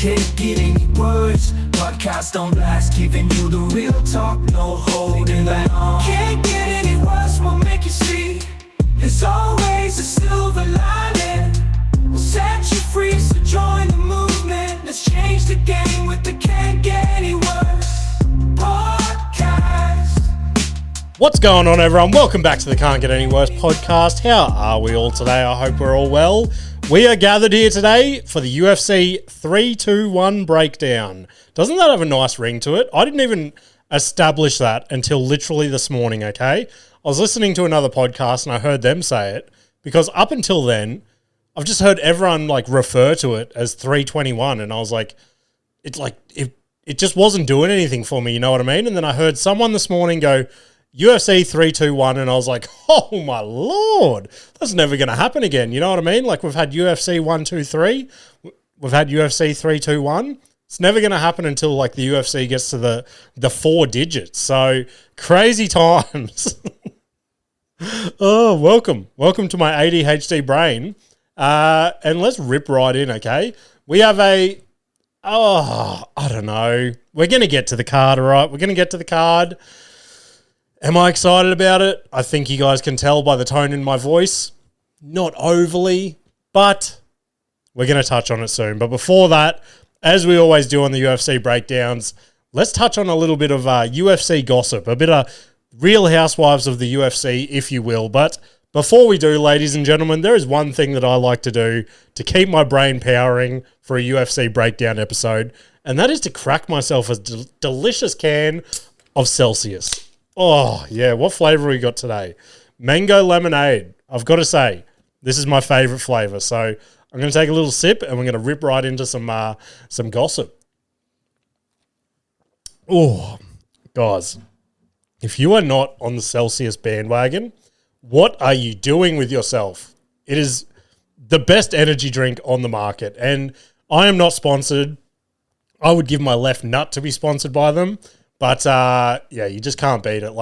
Can't get any words. Podcast on blast, giving you the real talk, no holding back. Can't get any worse, we'll make you see. There's always a silver lining. We'll set you free, so join the movement. Let's change the game with the Can't Get Any Worse Podcast. What's going on, everyone? Welcome back to the Can't Get Any Worse podcast. How are we all today? I hope we're all well. We are gathered here today for the UFC 3-2-1 breakdown. Doesn't that have a nice ring to it? I didn't even establish that until literally this morning, okay? I was listening to another podcast and I heard them say it, because up until then, I've just heard everyone refer to it as 321, and I was like, it just wasn't doing anything for me, you know what I mean? And then I heard someone this morning go, UFC 3-2-1, and I was like, oh my Lord, that's never going to happen again. You know what I mean? We've had UFC 1-2-3, we've had UFC 3-2-1. It's never going to happen until the UFC gets to the 4 digits. So crazy times. Oh, welcome to my ADHD brain. And let's rip right in, okay? We have I don't know. We're going to get to the card, all right? We're going to get to the card. Am I excited about it? I think you guys can tell by the tone in my voice. Not overly, but we're going to touch on it soon. But before that, as we always do on the UFC breakdowns, let's touch on a little bit of UFC gossip, a bit of Real Housewives of the UFC, if you will. But before we do, ladies and gentlemen, there is one thing that I like to do to keep my brain powering for a UFC breakdown episode, and that is to crack myself a delicious can of Celsius. Oh, yeah, what flavour we got today? Mango lemonade. I've got to say, this is my favourite flavour. So I'm going to take a little sip and we're going to rip right into some gossip. Oh, guys, if you are not on the Celsius bandwagon, what are you doing with yourself? It is the best energy drink on the market, and I am not sponsored. I would give my left nut to be sponsored by them. But, yeah, you just can't beat it.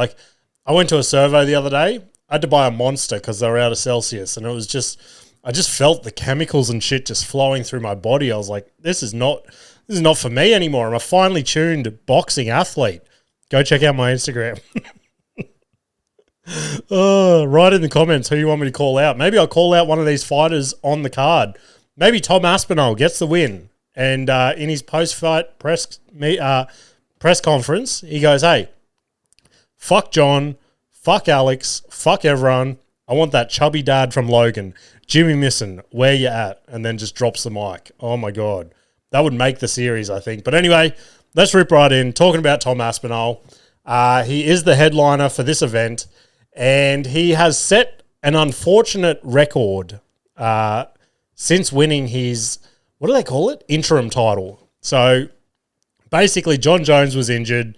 I went to a servo the other day. I had to buy a Monster because they were out of Celsius. And it was just, I just felt the chemicals and shit just flowing through my body. I was like, this is not for me anymore. I'm a finely tuned boxing athlete. Go check out my Instagram. Write in the comments who you want me to call out. Maybe I'll call out one of these fighters on the card. Maybe Tom Aspinall gets the win. And in his post-fight press conference, he goes, hey, fuck John, fuck Alex, fuck everyone. I want that chubby dad from Logan, Jimmy Misson, where you at? And then just drops the mic. Oh my God. That would make the series, I think. But anyway, let's rip right in. Talking about Tom Aspinall. He is the headliner for this event, and he has set an unfortunate record since winning his, what do they call it? Interim title. So basically, Jon Jones was injured.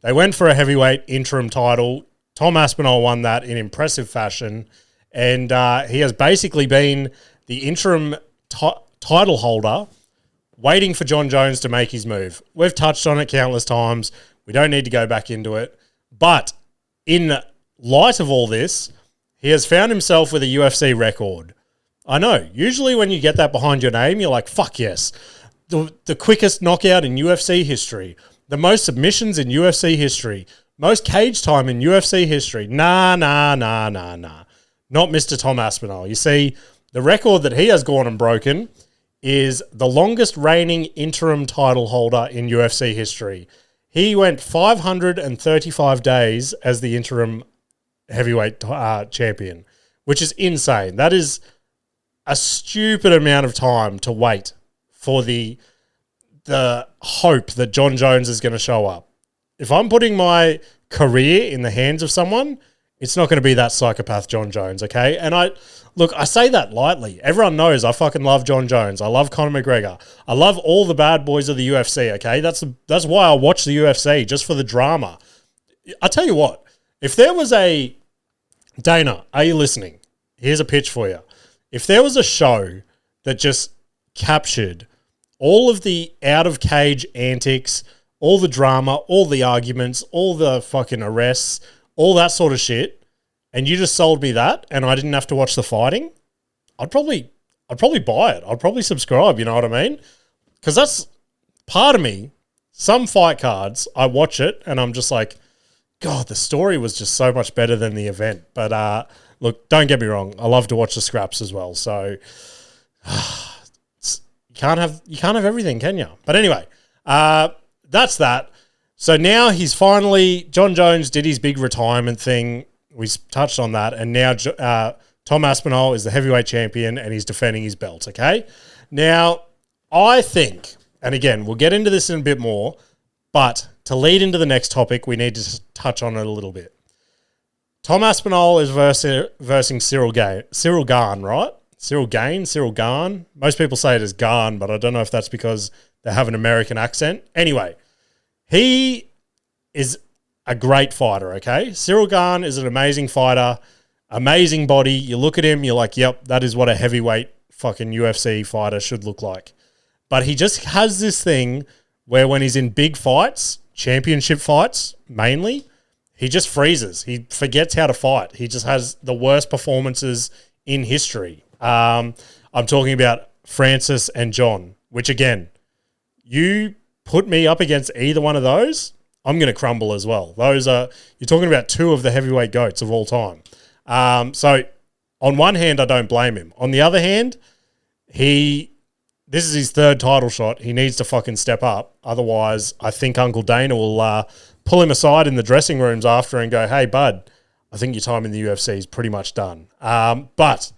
They went for a heavyweight interim title. Tom Aspinall won that in impressive fashion. And he has basically been the interim title holder waiting for Jon Jones to make his move. We've touched on it countless times. We don't need to go back into it. But in light of all this, he has found himself with a UFC record. I know. Usually when you get that behind your name, you're like, fuck yes. The quickest knockout in UFC history, the most submissions in UFC history, most cage time in UFC history. Nah. Not Mr. Tom Aspinall. You see, the record that he has gone and broken is the longest reigning interim title holder in UFC history. He went 535 days as the interim heavyweight champion, which is insane. That is a stupid amount of time to wait for the hope that Jon Jones is going to show up. If I'm putting my career in the hands of someone, it's not going to be that psychopath Jon Jones, okay? And I say that lightly. Everyone knows I fucking love Jon Jones. I love Conor McGregor. I love all the bad boys of the UFC, okay? That's why I watch the UFC, just for the drama. I tell you what, if there was a... Dana, are you listening? Here's a pitch for you. If there was a show that just captured all of the out-of-cage antics, all the drama, all the arguments, all the fucking arrests, all that sort of shit, and you just sold me that and I didn't have to watch the fighting, I'd probably buy it. I'd probably subscribe, you know what I mean? Because part of me, some fight cards, I watch it and I'm just like, God, the story was just so much better than the event. But look, don't get me wrong. I love to watch the scraps as well. So you can't have everything, can you? But anyway, that's that. So now he's finally, Jon Jones did his big retirement thing. We touched on that. And now Tom Aspinall is the heavyweight champion and he's defending his belt, okay? Now, I think, and again, we'll get into this in a bit more, but to lead into the next topic, we need to touch on it a little bit. Tom Aspinall is versing Ciryl Gane. Ciryl Gane, right? Ciryl Gane. Most people say it as Gane, but I don't know if that's because they have an American accent. Anyway, he is a great fighter, okay? Ciryl Gane is an amazing fighter, amazing body. You look at him, you're like, yep, that is what a heavyweight fucking UFC fighter should look like. But he just has this thing where when he's in big fights, championship fights mainly, he just freezes. He forgets how to fight. He just has the worst performances in history. I'm talking about Francis and Jon, which again, you put me up against either one of those, I'm going to crumble as well. Those are, you're talking about two of the heavyweight goats of all time. So on one hand, I don't blame him. On the other hand, this is his third title shot. He needs to fucking step up. Otherwise, I think Uncle Dana will pull him aside in the dressing rooms after and go, hey, bud, I think your time in the UFC is pretty much done. But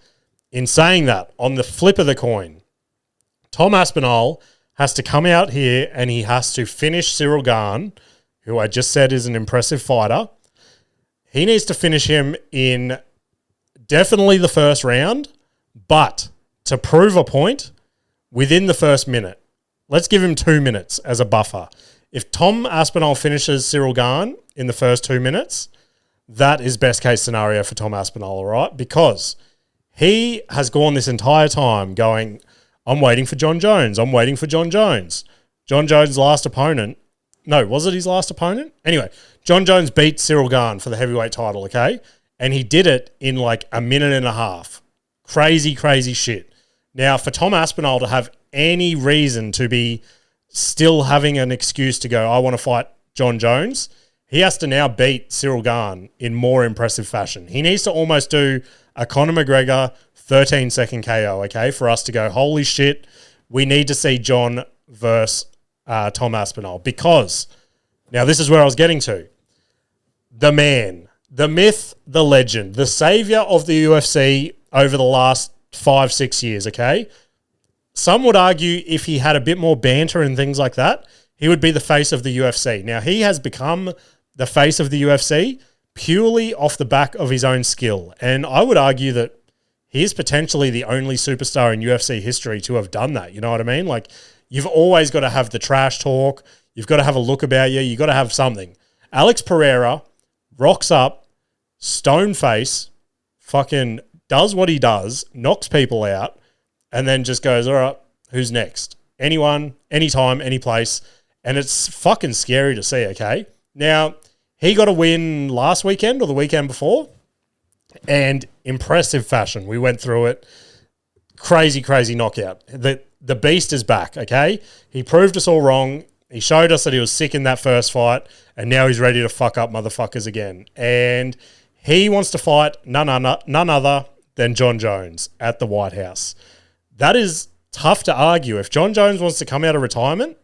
in saying that, on the flip of the coin, Tom Aspinall has to come out here and he has to finish Ciryl Gane, who I just said is an impressive fighter. He needs to finish him in definitely the first round, but to prove a point, within the first minute. Let's give him 2 minutes as a buffer. If Tom Aspinall finishes Ciryl Gane in the first 2 minutes, that is best case scenario for Tom Aspinall, all right? Because he has gone this entire time going, I'm waiting for Jon Jones. I'm waiting for Jon Jones. Jon Jones' last opponent. No, was it his last opponent? Anyway, Jon Jones beat Ciryl Gane for the heavyweight title, okay? And he did it in like a minute and a half. Crazy, crazy shit. Now, for Tom Aspinall to have any reason to be still having an excuse to go, I want to fight Jon Jones, he has to now beat Ciryl Gane in more impressive fashion. He needs to almost do a Conor McGregor 13-second KO, okay, for us to go, holy shit, we need to see Jon versus Tom Aspinall. Because, now this is where I was getting to, the man, the myth, the legend, the savior of the UFC over the last 5-6 years, okay? Some would argue if he had a bit more banter and things like that, he would be the face of the UFC. Now, he has become the face of the UFC purely off the back of his own skill. And I would argue that he is potentially the only superstar in UFC history to have done that. You know what I mean? Like, you've always got to have the trash talk. You've got to have a look about you. You've got to have something. Alex Pereira rocks up, stone face, fucking does what he does, knocks people out, and then just goes, all right, who's next? Anyone, anytime, any place. And it's fucking scary to see, okay? Now, he got a win last weekend or the weekend before, and impressive fashion. We went through it. Crazy, crazy knockout. The beast is back, okay? He proved us all wrong. He showed us that he was sick in that first fight, and now he's ready to fuck up motherfuckers again. And he wants to fight none other than Jon Jones at the White House. That is tough to argue. If Jon Jones wants to come out of retirement,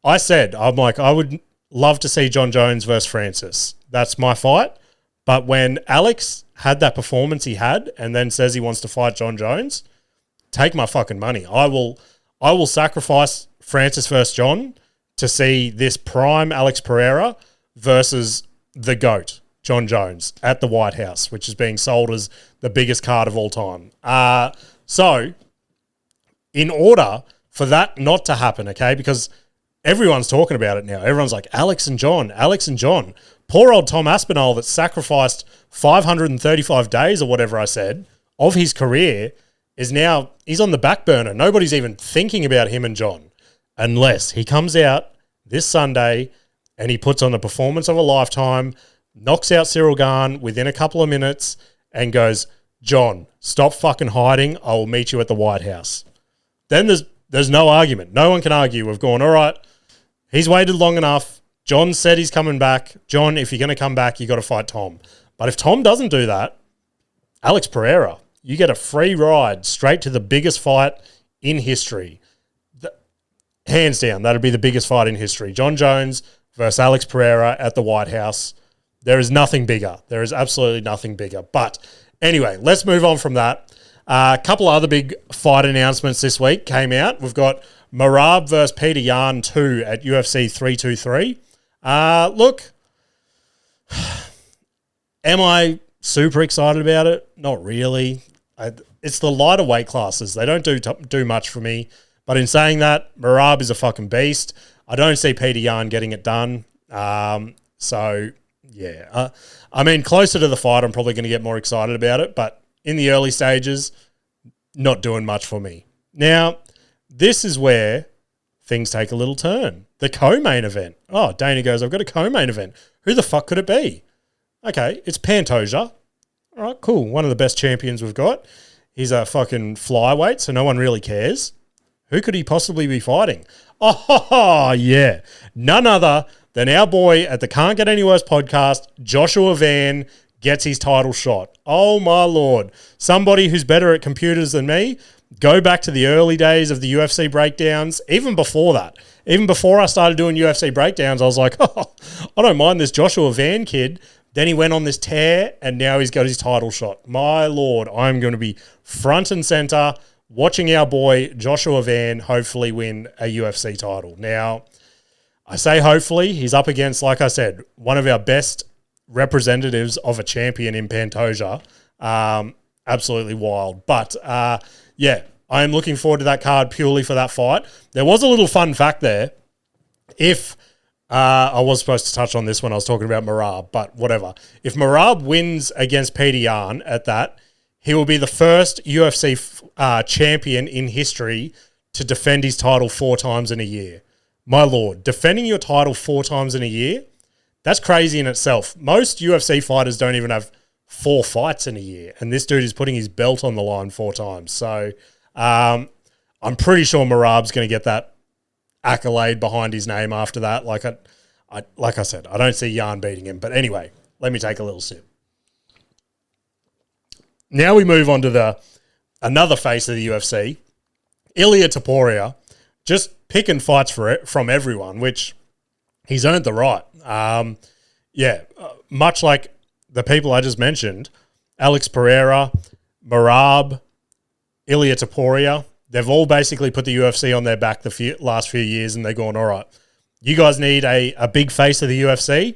I'm like, I would love to see Jon Jones versus Francis. That's my fight. But when Alex had that performance he had and then says he wants to fight Jon Jones, take my fucking money. I will sacrifice Francis versus Jon to see this prime Alex Pereira versus the GOAT, Jon Jones, at the White House, which is being sold as the biggest card of all time. So, in order for that not to happen, okay, because everyone's talking about it now. Everyone's like, Alex and Jon. Poor old Tom Aspinall that sacrificed 535 days or whatever I said of his career is now, he's on the back burner. Nobody's even thinking about him and Jon unless he comes out this Sunday and he puts on the performance of a lifetime, knocks out Ciryl Gane within a couple of minutes and goes, Jon, stop fucking hiding. I will meet you at the White House. Then there's no argument. No one can argue. We've gone, all right, He's waited long enough. John said he's coming back. John, if you're going to come back, you got to fight Tom. But if Tom doesn't do that, Alex Pereira, you get a free ride straight to the biggest fight in history. Hands down, that'd be the biggest fight in history. Jon Jones versus Alex Pereira at the White House. There is nothing bigger. There is absolutely nothing bigger. But anyway, let's move on from that. A couple of other big fight announcements this week came out. We've got Merab versus Petr Yan 2 at UFC 323. Look, am I super excited about it? Not really. It's the lighter weight classes. They don't do much for me. But in saying that, Merab is a fucking beast. I don't see Petr Yan getting it done. So, yeah. I mean, closer to the fight, I'm probably going to get more excited about it. But in the early stages, not doing much for me. Now, this is where things take a little turn. The co-main event. Oh, Dana goes, I've got a co-main event. Who the fuck could it be? Okay, it's Pantoja. All right, cool. One of the best champions we've got. He's a fucking flyweight, so no one really cares. Who could he possibly be fighting? Oh, yeah. None other than our boy at the Can't Get Any Worse podcast, Joshua Van, gets his title shot. Oh, my Lord. Somebody who's better at computers than me. Go back to the early days of the UFC breakdowns. Even before that, even before I started doing UFC breakdowns, I was like, oh, I don't mind this Joshua Van kid. Then he went on this tear, and now he's got his title shot. My Lord, I'm going to be front and center watching our boy Joshua Van hopefully win a UFC title. Now, I say hopefully. He's up against, like I said, one of our best representatives of a champion in Pantoja. Absolutely wild. But, yeah, I am looking forward to that card purely for that fight. There was a little fun fact there. If I was supposed to touch on this when I was talking about Merab, but whatever. If Merab wins against Petr Yan at that, he will be the first UFC champion in history to defend his title 4 times in a year. My Lord, defending your title 4 times in a year, that's crazy in itself. Most UFC fighters don't even have 4 fights in a year, and this dude is putting his belt on the line 4 times. So I'm pretty sure Merab's going to get that accolade behind his name after that. Like I said, I don't see Yan beating him. But anyway, let me take a little sip. Now we move on to another face of the UFC, Ilia Topuria, just picking fights from everyone, which he's earned the right. Much like the people I just mentioned, Alex Pereira, Merab, Ilia Topuria, they've all basically put the UFC on their back the last few years, and they're going, all right, you guys need a big face of the UFC.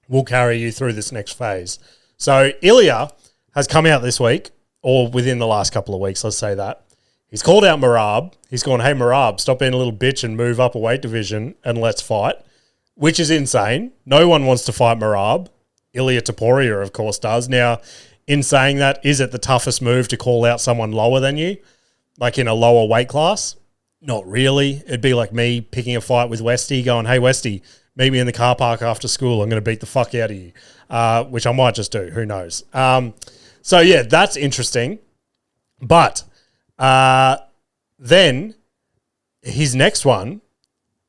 We'll carry you through this next phase. So Ilia has come out this week, or within the last couple of weeks, let's say that. He's called out Merab. He's gone, hey, Merab, stop being a little bitch and move up a weight division and let's fight, which is insane. No one wants to fight Merab. Ilia Topuria, of course, does. Now, in saying that, is it the toughest move to call out someone lower than you, like in a lower weight class? Not really. It'd be like me picking a fight with Westy, going, hey, Westy, meet me in the car park after school. I'm going to beat the fuck out of you, which I might just do. Who knows? So, yeah, that's interesting. But then his next one,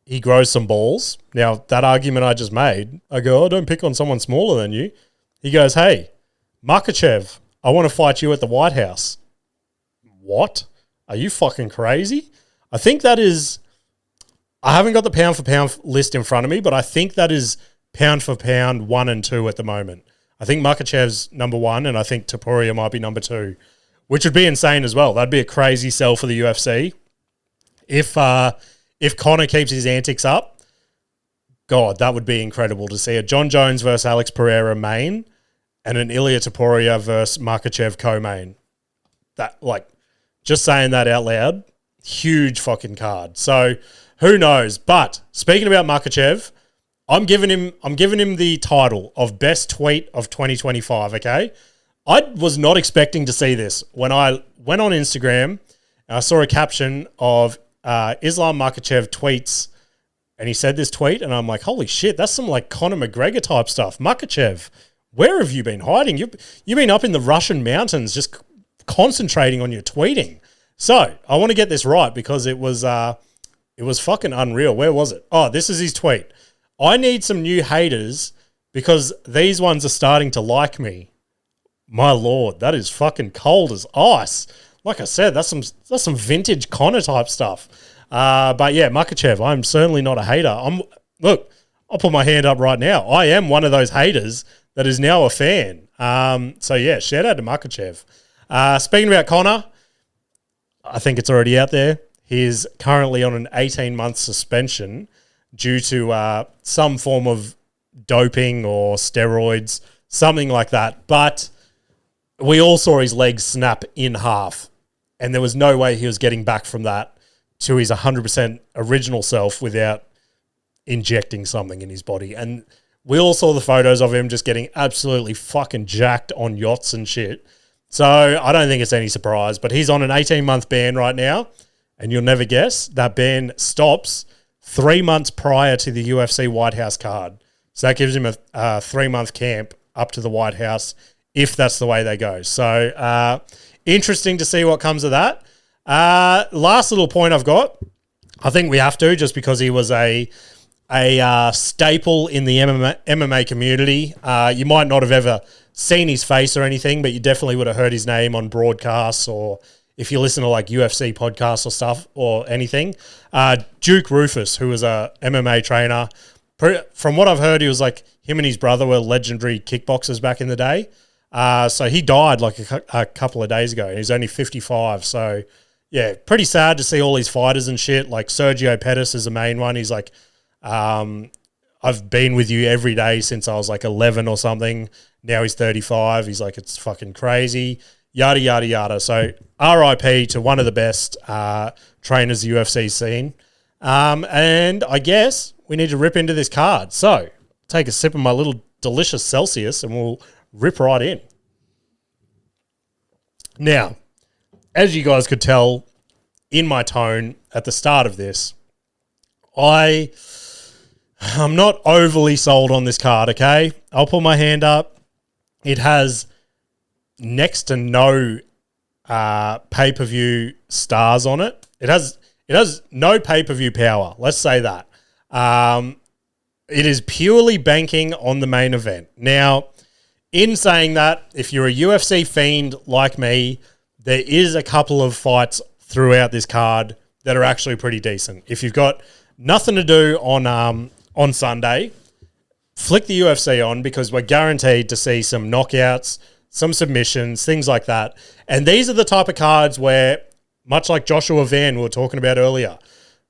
he grows some balls. Now, that argument I just made, I go, oh, don't pick on someone smaller than you. He goes, hey, Makhachev, I want to fight you at the White House. What? Are you fucking crazy? I think that is, I haven't got the pound for pound list in front of me, but I think that is pound for pound 1 and 2 at the moment. I think Makhachev's number 1, and I think Topuria might be number 2, which would be insane as well. That'd be a crazy sell for the UFC. If Conor keeps his antics up, God, that would be incredible to see a Jon Jones versus Alex Pereira main and an Ilia Topuria versus Makhachev co-main. That, like, just saying that out loud, huge fucking card. So who knows? But speaking about Makhachev, I'm giving him the title of best tweet of 2025. Okay, I was not expecting to see this when I went on Instagram and I saw a caption of Islam Makhachev tweets, and he said this tweet, and I'm like, holy shit, that's some like Conor McGregor type stuff. Makhachev, where have you been hiding? You've been up in the Russian mountains just concentrating on your tweeting. So I want to get this right because it was It was fucking unreal. Where was it? Oh, this is his tweet. I need some new haters because these ones are starting to like me. My lord, that is fucking cold as ice. Like I said, that's some vintage Connor type stuff. But yeah, Makhachev, I'm certainly not a hater. Look, I'll put my hand up right now. I am one of those haters that is now a fan. So yeah, shout out to Makhachev. Speaking about Connor, I think it's already out there. He's currently on an 18-month suspension due to some form of doping or steroids, something like that. But we all saw his legs snap in half, and there was no way he was getting back from that to his 100% original self without injecting something in his body. And we all saw the photos of him just getting absolutely fucking jacked on yachts and shit. So I don't think it's any surprise, but he's on an 18-month ban right now. And you'll never guess, that ban stops 3 months prior to the UFC White House card. So that gives him a 3-month camp up to the White House if that's the way they go. So interesting to see what comes of that. Last little point I've got, I think we have to, just because he was a staple in the MMA community. You might not have ever seen his face or anything, but you definitely would have heard his name on broadcasts, or if you listen to like UFC podcasts or stuff or anything. Duke Rufus, who was a MMA trainer. From what I've heard, he was like, him and his brother were legendary kickboxers back in the day. So he died like a couple of days ago. He's only 55. So yeah, pretty sad to see all these fighters and shit. Like Sergio Pettis is the main one. He's like, I've been with you every day since I was like 11 or something. Now he's 35. He's like, it's fucking crazy. Yada, yada, yada. So RIP to one of the best trainers the UFC's seen. And I guess we need to rip into this card. So take a sip of my little delicious Celsius and we'll rip right in. Now, as you guys could tell in my tone at the start of this, I'm not overly sold on this card, okay? I'll put my hand up. It has next to no pay-per-view stars on it. It has no pay-per-view power. Let's say that. It is purely banking on the main event. Now, in saying that, if you're a UFC fiend like me, there is a couple of fights throughout this card that are actually pretty decent. If you've got nothing to do on Sunday, flick the UFC on, because we're guaranteed to see some knockouts, some submissions, things like that. And these are the type of cards where, much like Joshua Van we were talking about earlier,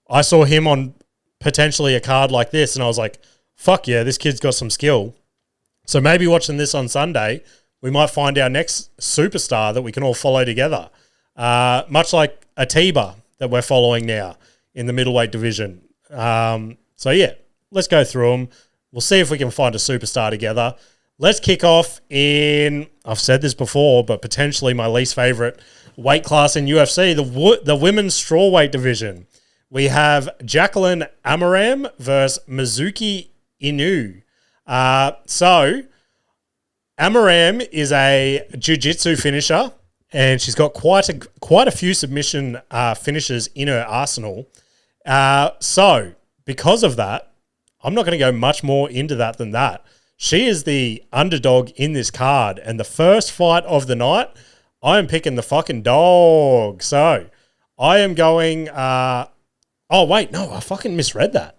I saw him on potentially a card like this and I was like, fuck yeah, this kid's got some skill. So maybe watching this on Sunday, we might find our next superstar that we can all follow together. Much like Atiba that we're following now in the middleweight division. So yeah, let's go through them. We'll see if we can find a superstar together. Let's kick off in, I've said this before, but potentially my least favorite weight class in UFC, the women's strawweight division. We have Jacqueline Amaram versus Mizuki Inu. So Amaram is a jiu-jitsu finisher, and she's got quite a few submission finishes in her arsenal. So because of that, I'm not going to go much more into that than that. She is the underdog in this card, and the first fight of the night, I am picking the fucking dog. So I am going. Oh wait, no, I fucking misread that.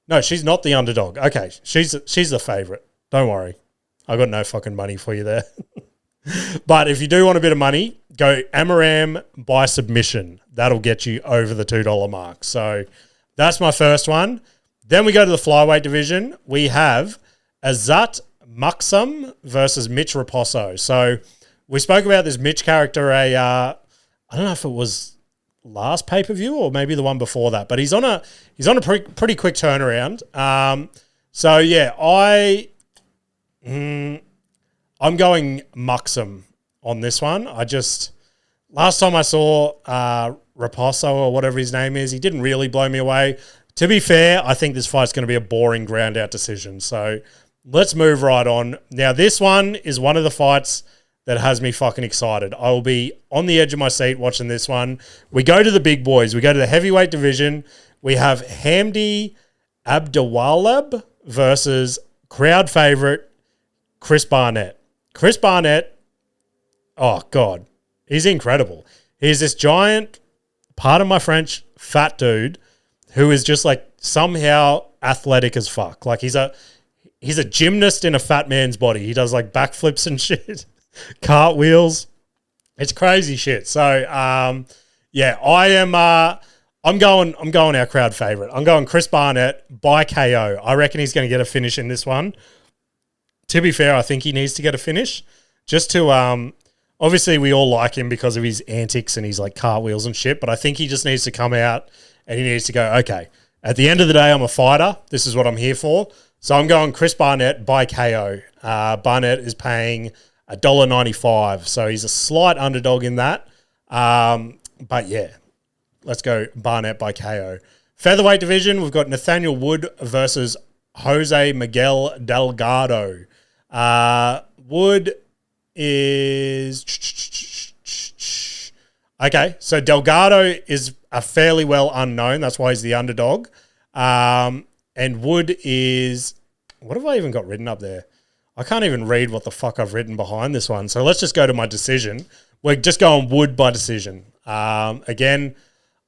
No, she's not the underdog. Okay, she's the favorite. Don't worry, I got no fucking money for you there. But if you do want a bit of money, go Amaram by submission. That'll get you over the $2 mark. So that's my first one. Then we go to the flyweight division. We have Azamat Murzakanov versus Mitch Raposo. So we spoke about this Mitch character. I don't know if it was last pay-per-view or maybe the one before that, but he's on a pretty quick turnaround. So yeah, I'm going Muxum on this one. Last time I saw Raposo or whatever his name is, he didn't really blow me away. To be fair, I think this fight's going to be a boring ground-out decision. So let's move right on. Now, this one is one of the fights that has me fucking excited. I will be on the edge of my seat watching this one. We go to the big boys. We go to the heavyweight division. We have Hamdi Abdulwahab versus crowd favorite Chris Barnett. Chris Barnett, oh God, he's incredible. He's this giant, pardon my French, fat dude who is just like somehow athletic as fuck. Like he's a gymnast in a fat man's body. He does like backflips and shit, cartwheels. It's crazy shit. So yeah, I'm going our crowd favorite. I'm going Chris Barnett by KO. I reckon he's going to get a finish in this one. To be fair, I think he needs to get a finish just to obviously we all like him because of his antics and his like cartwheels and shit, but I think he just needs to come out and he needs to go, okay, at the end of the day, I'm a fighter. This is what I'm here for. So I'm going Chris Barnett by KO. Barnett is paying $1.95, so he's a slight underdog in that. But yeah, let's go Barnett by KO. Featherweight division, we've got Nathaniel Wood versus Jose Miguel Delgado. Wood is... Okay, so Delgado is a fairly well unknown. That's why he's the underdog. And Wood is... What have I even got written up there? I can't even read what the fuck I've written behind this one. So let's just go to my decision. We're just going Wood by decision. Again,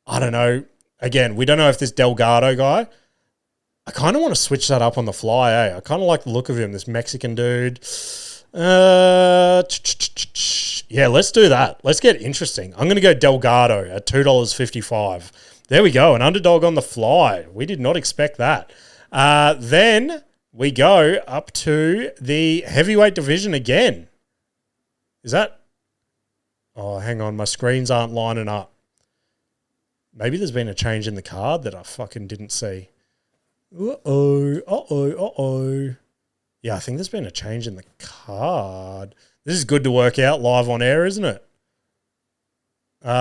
I don't know. Again, we don't know if this Delgado guy... I kind of want to switch that up on the fly, eh? I kind of like the look of him, this Mexican dude. Yeah, let's do that. Let's get interesting. I'm going to go Delgado at $2.55. There we go, an underdog on the fly. We did not expect that. Then we go up to the heavyweight division again. Is that... Oh, hang on. My screens aren't lining up. Maybe there's been a change in the card that I fucking didn't see. Uh-oh. Yeah, I think there's been a change in the card. This is good to work out live on air, isn't it? What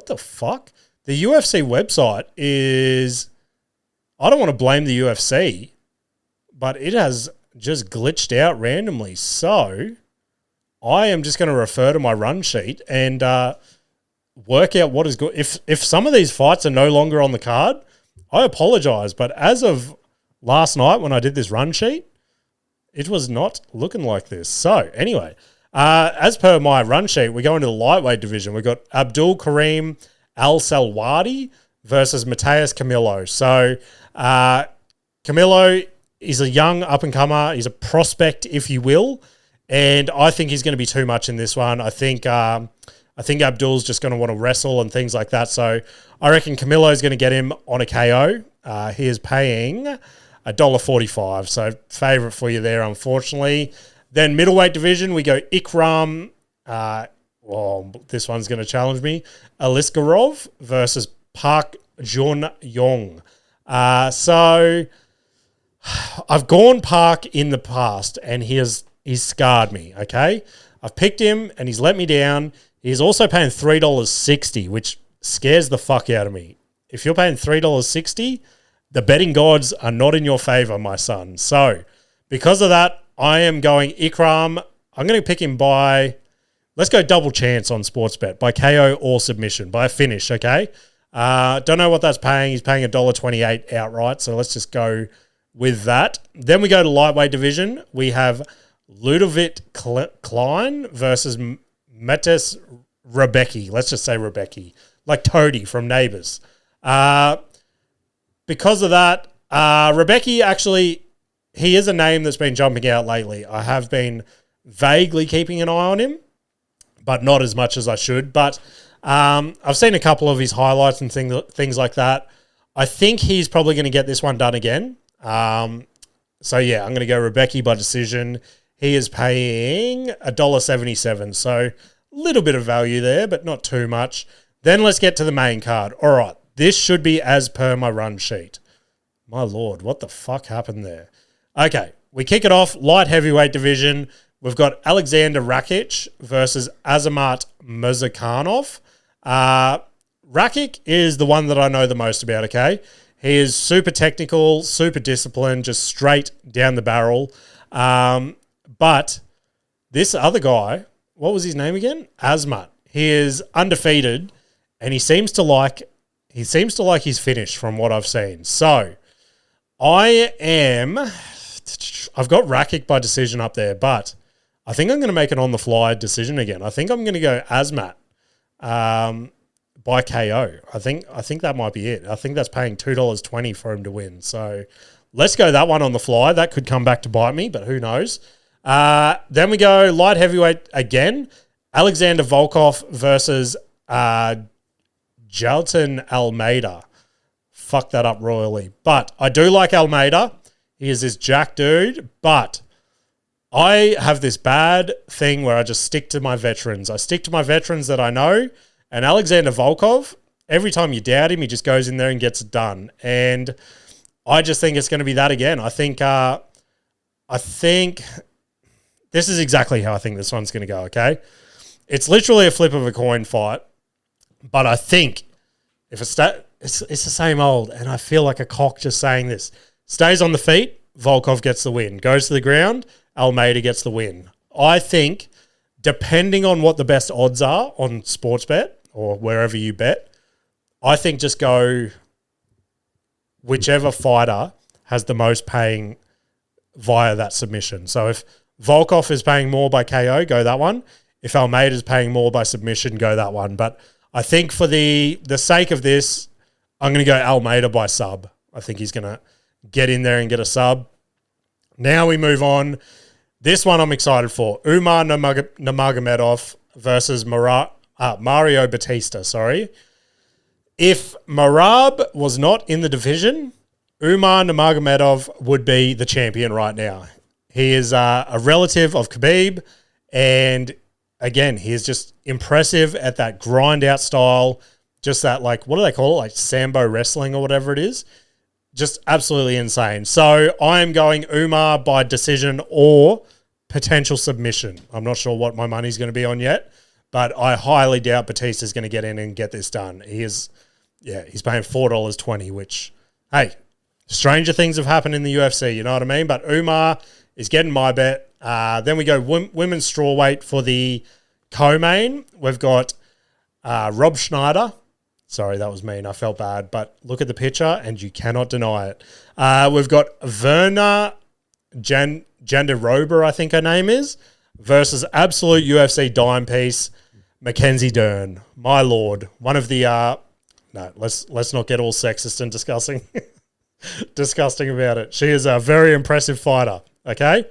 the fuck? The UFC website is... I don't want to blame the UFC, but it has just glitched out randomly. So I am just going to refer to my run sheet and work out what is good. If some of these fights are no longer on the card, I apologize. But as of last night when I did this run sheet, it was not looking like this. So anyway, as per my run sheet, we go into the lightweight division. We've got Abdul Karim Al-Salwadi versus Mateus Camilo. So Camilo is a young up-and-comer. He's a prospect, if you will. And I think he's going to be too much in this one. I think Abdul's just going to want to wrestle and things like that. So I reckon Camilo's going to get him on a KO. He is paying $1.45. So favourite for you there, unfortunately. Then middleweight division, we go Ikram. This one's going to challenge me. Aliskerov versus Park Jun Yong. So I've gone Park in the past and he's scarred me, okay? I've picked him and he's let me down. He's also paying $3.60, which scares the fuck out of me. If you're paying $3.60, the betting gods are not in your favor, my son. So because of that, I am going Ikram. I'm going to pick him by, let's go double chance on Sportsbet, by KO or submission, by a finish, okay? Don't know what that's paying. He's paying $1.28 outright, so let's just go with that. Then we go to lightweight division. We have Ludovic Klein versus Metis Rebecki. Let's just say Rebecki, like Toadie from Neighbours. Because of that, Rebecki actually, he is a name that's been jumping out lately. I have been vaguely keeping an eye on him, but not as much as I should. But I've seen a couple of his highlights and things like that. I think he's probably going to get this one done again. So yeah, I'm going to go Rebecki by decision. He is paying $1.77. So a little bit of value there, but not too much. Then let's get to the main card. All right, this should be as per my run sheet. My Lord, what the fuck happened there? Okay, we kick it off. Light heavyweight division. We've got Aleksandar Rakić versus Azamat Murzakanov. Rakić is the one that I know the most about, okay? He is super technical, super disciplined, just straight down the barrel. But this other guy, what was his name again? Azamat. He is undefeated, and he seems to like his finish from what I've seen. So I've got Rakić by decision up there, but I think I'm going to make an on-the-fly decision again. I think I'm going to go Azamat by KO. I think that might be it. I think that's paying $2.20 for him to win. So let's go that one on the fly. That could come back to bite me, but who knows? Then we go light heavyweight again. Alexander Volkov versus Jailton Almeida. Fuck that up royally. But I do like Almeida. He is this jack dude, but I have this bad thing where I just stick to my veterans. I stick to my veterans that I know. And Alexander Volkov, every time you doubt him, he just goes in there and gets it done. And I just think it's going to be that again. I think this is exactly how I think this one's going to go, okay? It's literally a flip of a coin fight. But I think if it's the same old, and I feel like a cock just saying this. Stays on the feet, Volkov gets the win. Goes to the ground, Almeida gets the win. I think, depending on what the best odds are on Sportsbet or wherever you bet, I think just go whichever fighter has the most paying via that submission. So if Volkov is paying more by KO, go that one. If Almeida is paying more by submission, go that one. But I think for the sake of this, I'm going to go Almeida by sub. I think he's going to get in there and get a sub. Now we move on. This one I'm excited for. Umar Nurmagomedov versus Mario Batista, sorry. If Merab was not in the division, Umar Nurmagomedov would be the champion right now. He is a relative of Khabib, and again, he is just impressive at that grind-out style, just that, like, what do they call it? Like Sambo wrestling or whatever it is. Just absolutely insane. So I am going Umar by decision or potential submission. I'm not sure what my money's going to be on yet, but I highly doubt Batista's going to get in and get this done. He's paying $4.20, which, hey, stranger things have happened in the UFC, you know what I mean? But Umar is getting my bet. Then we go women's strawweight for the co-main. We've got Rob Schneider. Sorry, that was mean. I felt bad. But look at the picture, and you cannot deny it. We've got Virna Jandiroba, I think her name is, versus absolute UFC dime piece, Mackenzie Dern. My lord. One of the... no, let's not get all sexist and disgusting about it. She is a very impressive fighter, okay?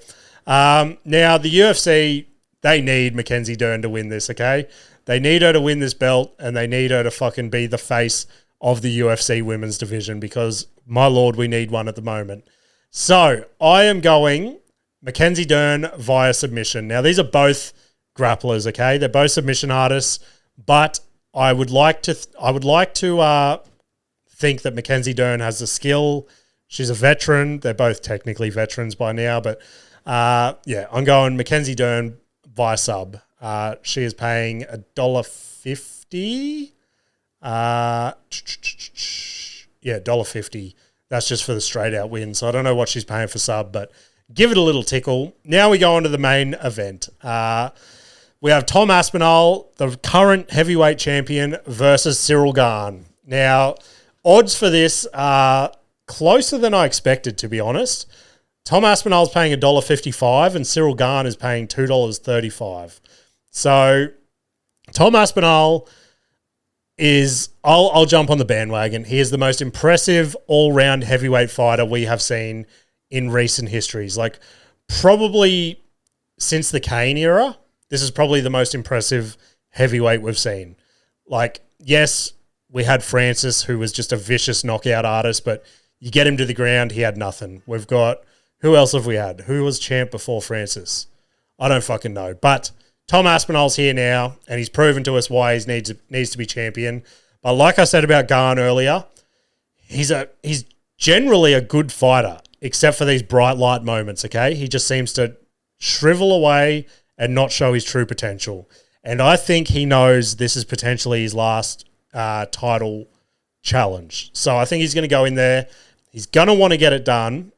Now, the UFC, they need Mackenzie Dern to win this, okay? They need her to win this belt, and they need her to fucking be the face of the UFC women's division because, my lord, we need one at the moment. So, I am going Mackenzie Dern via submission. Now, these are both grapplers, okay? They're both submission artists, but I would like to think that Mackenzie Dern has the skill. She's a veteran. They're both technically veterans by now, but I'm going Mackenzie Dern via sub. She is paying $1.50. $1.50. That's just for the straight out win. So I don't know what she's paying for sub, but give it a little tickle. Now we go on to the main event. We have Tom Aspinall, the current heavyweight champion, versus Ciryl Gane. Now, odds for this are closer than I expected, to be honest. Tom Aspinall is paying $1.55 and Ciryl Gane is paying $2.35. So, Tom Aspinall is... I'll jump on the bandwagon. He is the most impressive all-round heavyweight fighter we have seen in recent histories. Like, probably since the Kane era, this is probably the most impressive heavyweight we've seen. Like, yes, we had Francis, who was just a vicious knockout artist, but you get him to the ground, he had nothing. We've got... Who else have we had? Who was champ before Francis? I don't fucking know. But Tom Aspinall's here now, and he's proven to us why he needs to be champion. But like I said about Gane earlier, he's generally a good fighter, except for these bright light moments, okay? He just seems to shrivel away and not show his true potential. And I think he knows this is potentially his last title challenge. So I think he's going to go in there. He's going to want to get it done.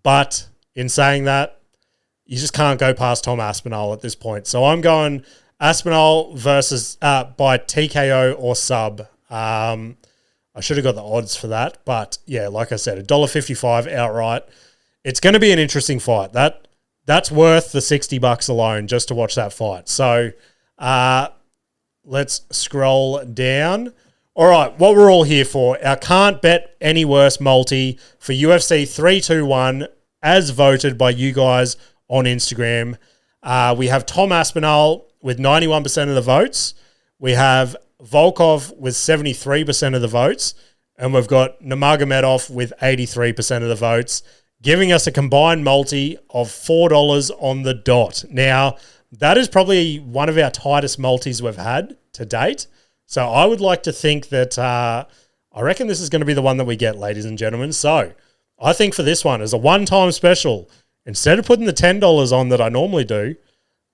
But in saying that, you just can't go past Tom Aspinall at this point. So I'm going Aspinall versus by TKO or sub. I should have got the odds for that, but yeah, like I said, $1.55 outright. It's going to be an interesting fight. That's worth the $60 alone just to watch that fight. So let's scroll down. All right, what we're all here for, our Can't Bet Any Worse multi for UFC 321 as voted by you guys on Instagram. We have Tom Aspinall with 91% of the votes. We have Volkov with 73% of the votes. And we've got Nurmagomedov with 83% of the votes, giving us a combined multi of $4 on the dot. Now, that is probably one of our tightest multis we've had to date. So I would like to think that I reckon this is going to be the one that we get, ladies and gentlemen. So I think for this one, as a one-time special, instead of putting the $10 on that I normally do,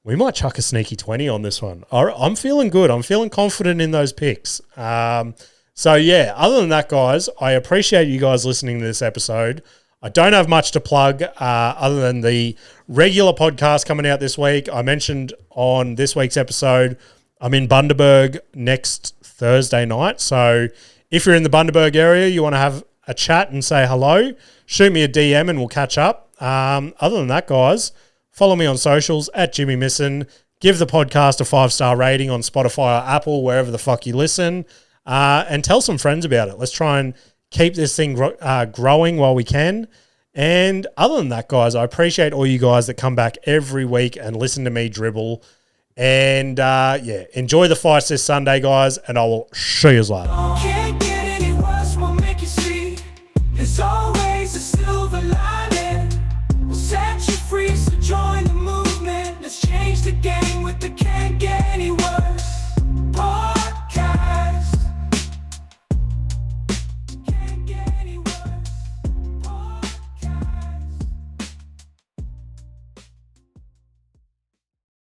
we might chuck a sneaky 20 on this one. I'm feeling good. I'm feeling confident in those picks. So yeah, other than that, guys, I appreciate you guys listening to this episode. I don't have much to plug other than the regular podcast coming out this week. I mentioned on this week's episode, I'm in Bundaberg next Thursday night. So if you're in the Bundaberg area, you want to have a chat and say hello, shoot me a DM and we'll catch up. Other than that, guys, follow me on socials at Jimmy Misson. Give the podcast a 5-star rating on Spotify or Apple, wherever the fuck you listen, and tell some friends about it. Let's try and keep this thing growing while we can. And other than that, guys, I appreciate all you guys that come back every week and listen to me dribble. And yeah, enjoy the fights this Sunday, guys, and I will see you later. Can't get any worse, we'll make you see. It's always